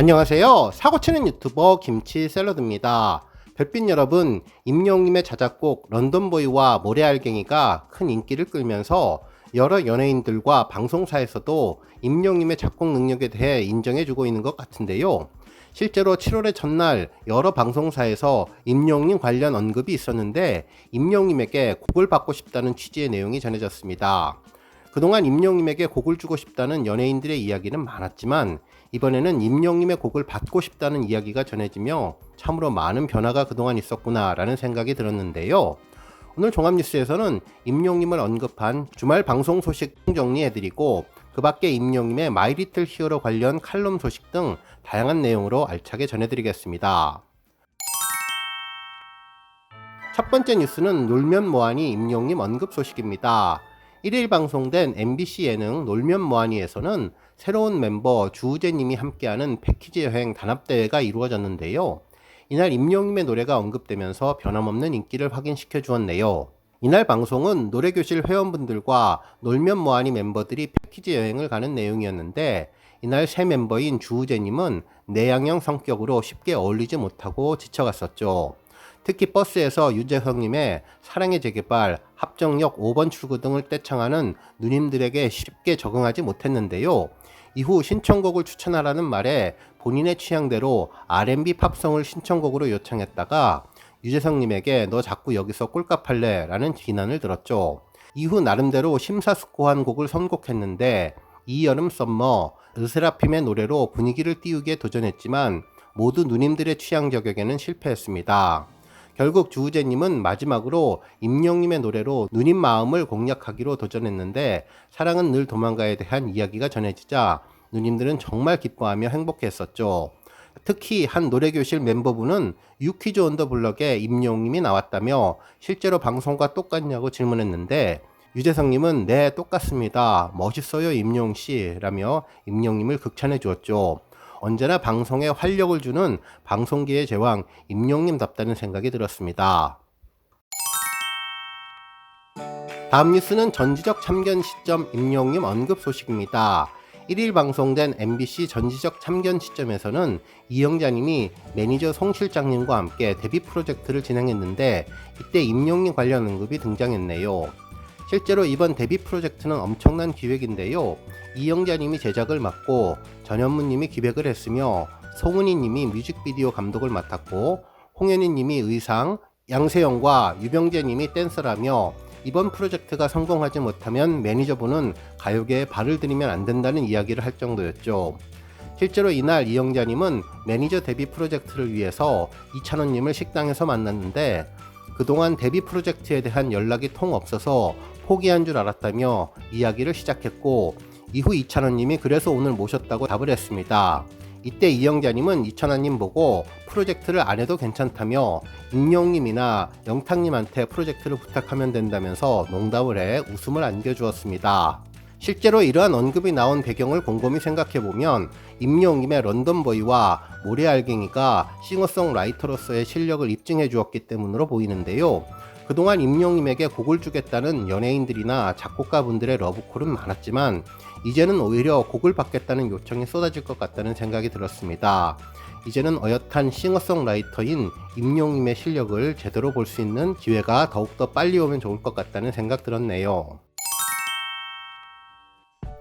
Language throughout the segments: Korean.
안녕하세요. 사고치는 유튜버 김치샐러드입니다. 별빛 여러분, 임영웅님의 자작곡 런던보이와 모래알갱이가 큰 인기를 끌면서 여러 연예인들과 방송사에서도 임영웅님의 작곡 능력에 대해 인정해주고 있는 것 같은데요. 실제로 7월의 전날 여러 방송사에서 임영웅님 관련 언급이 있었는데 임영웅님에게 곡을 받고 싶다는 취지의 내용이 전해졌습니다. 그동안 임영웅님에게 곡을 주고 싶다는 연예인들의 이야기는 많았지만 이번에는 임영웅님의 곡을 받고 싶다는 이야기가 전해지며 참으로 많은 변화가 그동안 있었구나 라는 생각이 들었는데요. 오늘 종합뉴스에서는 임영웅님을 언급한 주말 방송 소식 정리해드리고 그 밖에 임영웅님의 마이 리틀 히어로 관련 칼럼 소식 등 다양한 내용으로 알차게 전해드리겠습니다. 첫 번째 뉴스는 놀면 뭐하니 임영웅님 언급 소식입니다. 1일 방송된 MBC 예능 놀면 뭐하니에서는 새로운 멤버 주우재님이 함께하는 패키지 여행 단합대회가 이루어졌는데요. 이날 임영웅님의 노래가 언급되면서 변함없는 인기를 확인시켜 주었네요. 이날 방송은 노래교실 회원분들과 놀면 뭐하니 멤버들이 패키지 여행을 가는 내용이었는데 이날 새 멤버인 주우재님은 내향형 성격으로 쉽게 어울리지 못하고 지쳐갔었죠. 특히 버스에서 유재석님의 사랑의 재개발, 합정역 5번 출구 등을 떼창하는 누님들에게 쉽게 적응하지 못했는데요. 이후 신청곡을 추천하라는 말에 본인의 취향대로 R&B 팝송을 신청곡으로 요청했다가 유재석님에게 너 자꾸 여기서 꼴값 할래? 라는 비난을 들었죠. 이후 나름대로 심사숙고한 곡을 선곡했는데 이 여름 썸머, 르세라핌의 노래로 분위기를 띄우기에 도전했지만 모두 누님들의 취향 저격에는 실패했습니다. 결국 주우재님은 마지막으로 임영웅님의 노래로 누님 마음을 공략하기로 도전했는데 사랑은 늘 도망가에 대한 이야기가 전해지자 누님들은 정말 기뻐하며 행복했었죠. 특히 한 노래교실 멤버분은 유퀴즈 온 더 블럭에 임영웅님이 나왔다며 실제로 방송과 똑같냐고 질문했는데 유재석님은 네 똑같습니다. 멋있어요 임영웅씨 라며 임영웅님을 극찬해 주었죠. 언제나 방송에 활력을 주는 방송계의 제왕 임영웅님답다는 생각이 들었습니다. 다음 뉴스는 전지적 참견 시점 임영웅님 언급 소식입니다. 1일 방송된 MBC 전지적 참견 시점에서는 이영자님이 매니저 송 실장님과 함께 데뷔 프로젝트를 진행했는데 이때 임영웅님 관련 언급이 등장했네요. 실제로 이번 데뷔 프로젝트는 엄청난 기획인데요. 이영자님이 제작을 맡고 전현무님이 기획을 했으며 송은희님이 뮤직비디오 감독을 맡았고 홍현희님이 의상, 양세형과 유병재님이 댄서라며 이번 프로젝트가 성공하지 못하면 매니저분은 가요계에 발을 들이면 안 된다는 이야기를 할 정도였죠. 실제로 이날 이영자님은 매니저 데뷔 프로젝트를 위해서 이찬원님을 식당에서 만났는데 그동안 데뷔 프로젝트에 대한 연락이 통 없어서 포기한 줄 알았다며 이야기를 시작했고 이후 이찬원님이 그래서 오늘 모셨다고 답을 했습니다. 이때 이영자님은 이찬원님 보고 프로젝트를 안 해도 괜찮다며 임영웅님이나 영탁님한테 프로젝트를 부탁하면 된다면서 농담을 해 웃음을 안겨주었습니다. 실제로 이러한 언급이 나온 배경을 곰곰이 생각해보면 임영웅님의 런던보이와 모래알갱이가 싱어송라이터로서의 실력을 입증해 주었기 때문으로 보이는데요. 그동안 임영웅님에게 곡을 주겠다는 연예인들이나 작곡가분들의 러브콜은 많았지만 이제는 오히려 곡을 받겠다는 요청이 쏟아질 것 같다는 생각이 들었습니다. 이제는 어엿한 싱어송라이터인 임영웅님의 실력을 제대로 볼 수 있는 기회가 더욱더 빨리 오면 좋을 것 같다는 생각 들었네요.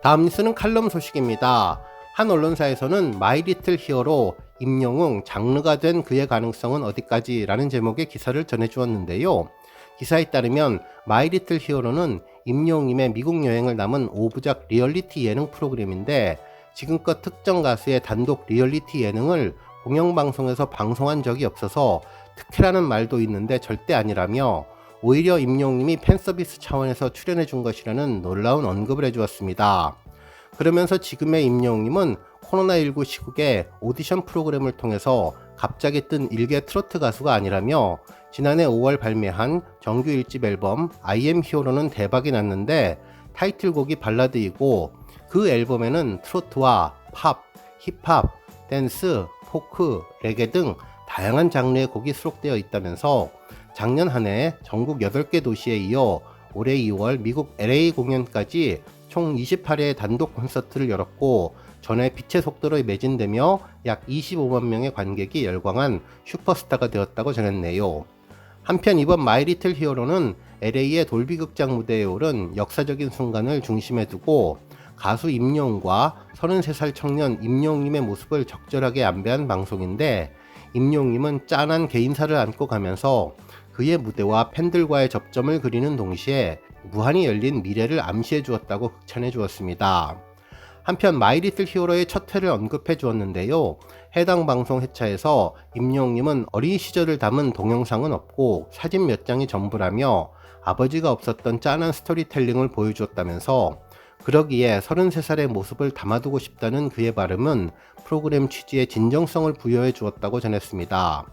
다음 뉴스는 칼럼 소식입니다. 한 언론사에서는 마이 리틀 히어로 임영웅 장르가 된 그의 가능성은 어디까지? 라는 제목의 기사를 전해주었는데요. 기사에 따르면 마이 리틀 히어로는 임영웅님의 미국 여행을 담은 5부작 리얼리티 예능 프로그램인데 지금껏 특정 가수의 단독 리얼리티 예능을 공영방송에서 방송한 적이 없어서 특혜라는 말도 있는데 절대 아니라며 오히려 임영웅님이 팬서비스 차원에서 출연해 준 것이라는 놀라운 언급을 해주었습니다. 그러면서 지금의 임영웅님은 코로나19 시국에 오디션 프로그램을 통해서 갑자기 뜬 일개 트로트 가수가 아니라며 지난해 5월 발매한 정규 1집 앨범 I am 히어로는 대박이 났는데 타이틀곡이 발라드이고 그 앨범에는 트로트와 팝, 힙합, 댄스, 포크, 레게 등 다양한 장르의 곡이 수록되어 있다면서 작년 한 해 전국 8개 도시에 이어 올해 2월 미국 LA 공연까지 총 28회의 단독 콘서트를 열었고 전에 빛의 속도로 매진되며 약 25만 명의 관객이 열광한 슈퍼스타가 되었다고 전했네요. 한편 이번 마이 리틀 히어로는 LA의 돌비 극장 무대에 오른 역사적인 순간을 중심에 두고 가수 임영웅과 33살 청년 임영웅님의 모습을 적절하게 안배한 방송인데, 임영웅님은 짠한 개인사를 안고 가면서 그의 무대와 팬들과의 접점을 그리는 동시에 무한히 열린 미래를 암시해 주었다고 극찬해 주었습니다. 한편 마이 리틀 히어로의 첫 회를 언급해 주었는데요. 해당 방송 회차에서 임영웅님은 어린 시절을 담은 동영상은 없고 사진 몇 장이 전부라며 아버지가 없었던 짠한 스토리텔링을 보여주었다면서, 그러기에 33살의 모습을 담아두고 싶다는 그의 발음은 프로그램 취지에 진정성을 부여해 주었다고 전했습니다.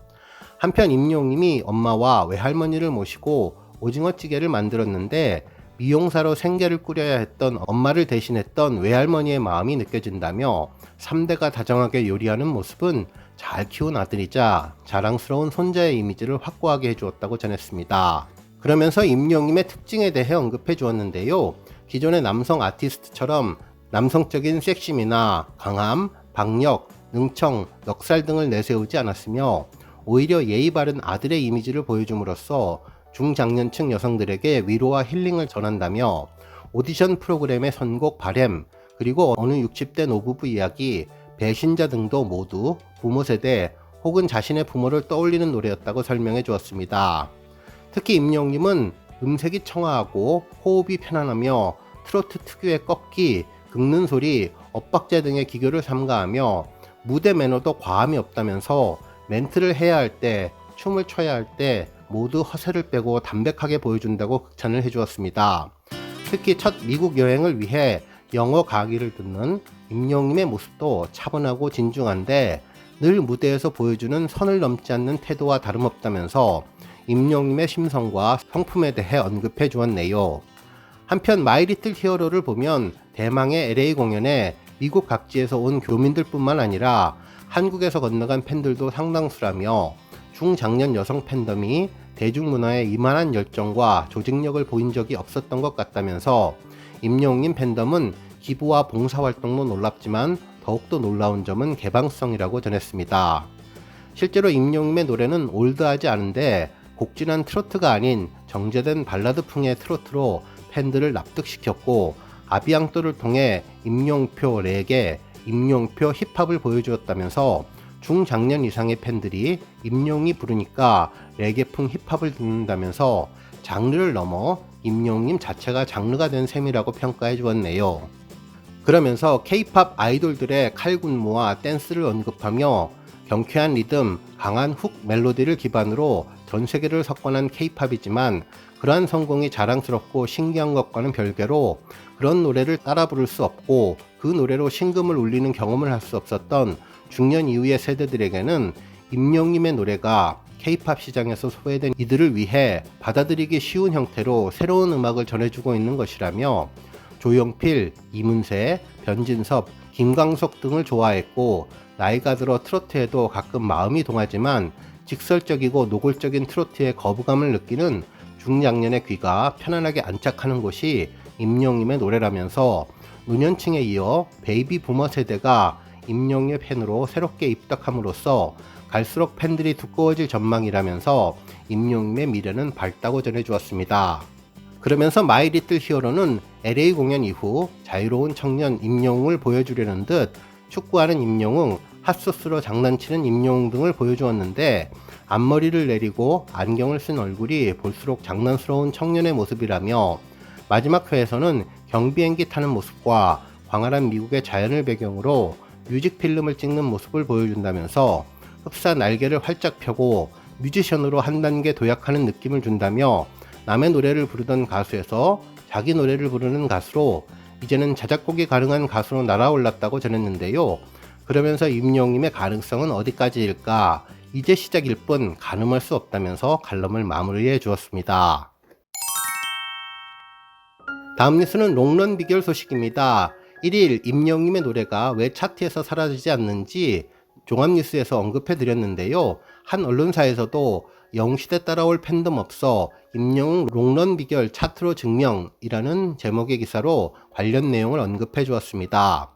한편 임영웅님이 엄마와 외할머니를 모시고 오징어찌개를 만들었는데 미용사로 생계를 꾸려야 했던 엄마를 대신했던 외할머니의 마음이 느껴진다며 3대가 다정하게 요리하는 모습은 잘 키운 아들이자 자랑스러운 손자의 이미지를 확고하게 해주었다고 전했습니다. 그러면서 임영웅님의 특징에 대해 언급해 주었는데요. 기존의 남성 아티스트처럼 남성적인 섹시미나 강함, 박력, 능청, 넉살 등을 내세우지 않았으며 오히려 예의 바른 아들의 이미지를 보여줌으로써 중장년층 여성들에게 위로와 힐링을 전한다며 오디션 프로그램의 선곡 바램, 그리고 어느 60대 노부부 이야기, 배신자 등도 모두 부모 세대 혹은 자신의 부모를 떠올리는 노래였다고 설명해 주었습니다. 특히 임영웅님은 음색이 청아하고 호흡이 편안하며 트로트 특유의 꺾기, 긁는 소리, 엇박자 등의 기교를 삼가하며 무대 매너도 과함이 없다면서 멘트를 해야 할 때, 춤을 춰야 할 때 모두 허세를 빼고 담백하게 보여준다고 극찬을 해주었습니다. 특히 첫 미국 여행을 위해 영어 강의를 듣는 임영웅님의 모습도 차분하고 진중한데 늘 무대에서 보여주는 선을 넘지 않는 태도와 다름없다면서 임영웅님의 심성과 성품에 대해 언급해 주었네요. 한편 마이 리틀 히어로를 보면 대망의 LA 공연에 미국 각지에서 온 교민들 뿐만 아니라 한국에서 건너간 팬들도 상당수라며 중장년 여성 팬덤이 대중문화에 이만한 열정과 조직력을 보인 적이 없었던 것 같다면서 임영웅님 팬덤은 기부와 봉사활동도 놀랍지만 더욱더 놀라운 점은 개방성이라고 전했습니다. 실제로 임영웅님의 노래는 올드하지 않은데 곡진한 트로트가 아닌 정제된 발라드풍의 트로트로 팬들을 납득시켰고, 아비앙토를 통해 임영웅표 레게, 임영웅표 힙합을 보여주었다면서 중장년 이상의 팬들이 임영웅이 부르니까 레게풍 힙합을 듣는다면서 장르를 넘어 임영웅님 자체가 장르가 된 셈이라고 평가해 주었네요. 그러면서 K-팝 아이돌들의 칼군무와 댄스를 언급하며 경쾌한 리듬, 강한 훅 멜로디를 기반으로 전 세계를 석권한 K-팝이지만 그러한 성공이 자랑스럽고 신기한 것과는 별개로 그런 노래를 따라 부를 수 없고 그 노래로 신금을 울리는 경험을 할 수 없었던 중년 이후의 세대들에게는 임영웅님의 노래가 K-팝 시장에서 소외된 이들을 위해 받아들이기 쉬운 형태로 새로운 음악을 전해주고 있는 것이라며 조용필, 이문세, 변진섭, 김광석 등을 좋아했고 나이가 들어 트로트에도 가끔 마음이 동하지만 직설적이고 노골적인 트로트에 거부감을 느끼는 중장년의 귀가 편안하게 안착하는 곳이 임영웅님의 노래라면서 노년층에 이어 베이비 부머 세대가 임영웅의 팬으로 새롭게 입덕함으로써 갈수록 팬들이 두꺼워질 전망이라면서 임영웅님의 미래는 밝다고 전해주었습니다. 그러면서 마이 리틀 히어로는 LA 공연 이후 자유로운 청년 임영웅을 보여주려는 듯 축구하는 임영웅, 핫소스로 장난치는 임영웅 등을 보여주었는데 앞머리를 내리고 안경을 쓴 얼굴이 볼수록 장난스러운 청년의 모습이라며 마지막 회에서는 경비행기 타는 모습과 광활한 미국의 자연을 배경으로 뮤직필름을 찍는 모습을 보여준다면서 흡사 날개를 활짝 펴고 뮤지션으로 한 단계 도약하는 느낌을 준다며 남의 노래를 부르던 가수에서 자기 노래를 부르는 가수로 이제는 자작곡이 가능한 가수로 날아올랐다고 전했는데요. 그러면서 임영웅님의 가능성은 어디까지일까? 이제 시작일 뿐 가늠할 수 없다면서 칼럼을 마무리해 주었습니다. 다음 뉴스는 롱런 비결 소식입니다. 1일 임영웅님의 노래가 왜 차트에서 사라지지 않는지 종합뉴스에서 언급해 드렸는데요. 한 언론사에서도 영웅시대 따라올 팬덤 없어 임영웅 롱런 비결 차트로 증명이라는 제목의 기사로 관련 내용을 언급해 주었습니다.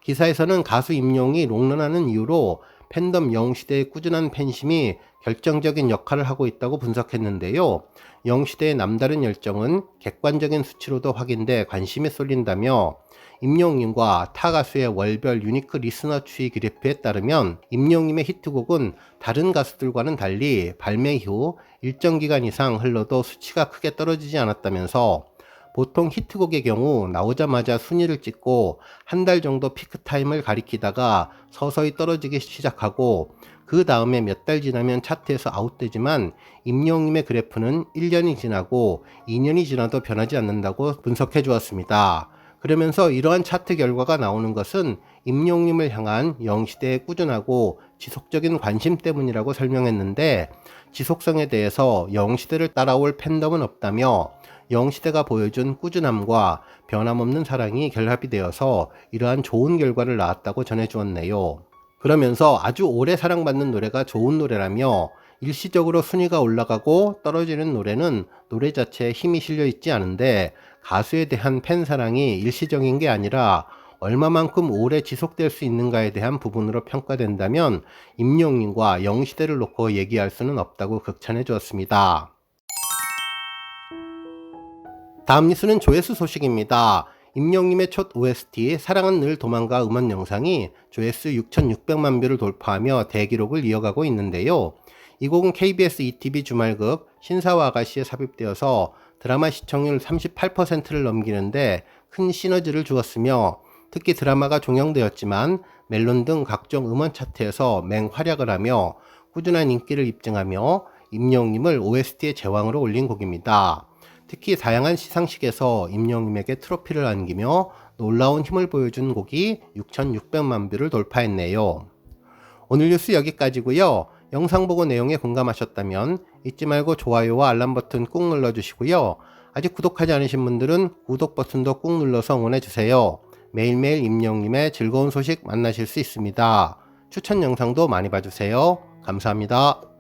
기사에서는 가수 임영웅이 롱런하는 이유로 팬덤 영웅시대의 꾸준한 팬심이 결정적인 역할을 하고 있다고 분석했는데요. 영웅시대의 남다른 열정은 객관적인 수치로도 확인돼 관심이 쏠린다며, 임영웅과 타 가수의 월별 유니크 리스너 추이 그래프에 따르면 임영웅의 히트곡은 다른 가수들과는 달리 발매 이후 일정 기간 이상 흘러도 수치가 크게 떨어지지 않았다면서, 보통 히트곡의 경우 나오자마자 순위를 찍고 한 달 정도 피크 타임을 가리키다가 서서히 떨어지기 시작하고 그 다음에 몇 달 지나면 차트에서 아웃되지만, 임영웅의 그래프는 1년이 지나고 2년이 지나도 변하지 않는다고 분석해 주었습니다. 그러면서 이러한 차트 결과가 나오는 것은 임영웅을 향한 영웅시대의 꾸준하고 지속적인 관심 때문이라고 설명했는데, 지속성에 대해서 영웅시대를 따라올 팬덤은 없다며, 영웅시대가 보여준 꾸준함과 변함없는 사랑이 결합이 되어서 이러한 좋은 결과를 낳았다고 전해주었네요. 그러면서 아주 오래 사랑받는 노래가 좋은 노래라며, 일시적으로 순위가 올라가고 떨어지는 노래는 노래 자체에 힘이 실려 있지 않은데, 가수에 대한 팬 사랑이 일시적인 게 아니라 얼마만큼 오래 지속될 수 있는가에 대한 부분으로 평가된다면 임영웅과 영웅시대를 놓고 얘기할 수는 없다고 극찬해 주었습니다. 다음 뉴스는 조회수 소식입니다. 임영웅의 첫 OST 사랑은 늘 도망가 음원 영상이 조회수 6,600만 뷰를 돌파하며 대기록을 이어가고 있는데요. 이 곡은 KBS ETV 주말극 신사와 아가씨에 삽입되어서 드라마 시청률 38%를 넘기는데 큰 시너지를 주었으며, 특히 드라마가 종영되었지만 멜론 등 각종 음원 차트에서 맹활약을 하며 꾸준한 인기를 입증하며 임영웅을 OST의 제왕으로 올린 곡입니다. 특히 다양한 시상식에서 임영웅에게 트로피를 안기며 놀라운 힘을 보여준 곡이 6,600만 뷰를 돌파했네요. 오늘 뉴스 여기까지고요. 영상 보고 내용에 공감하셨다면 잊지 말고 좋아요와 알람 버튼 꾹 눌러주시고요. 아직 구독하지 않으신 분들은 구독 버튼도 꾹 눌러서 응원해주세요. 매일매일 임영웅의 즐거운 소식 만나실 수 있습니다. 추천 영상도 많이 봐주세요. 감사합니다.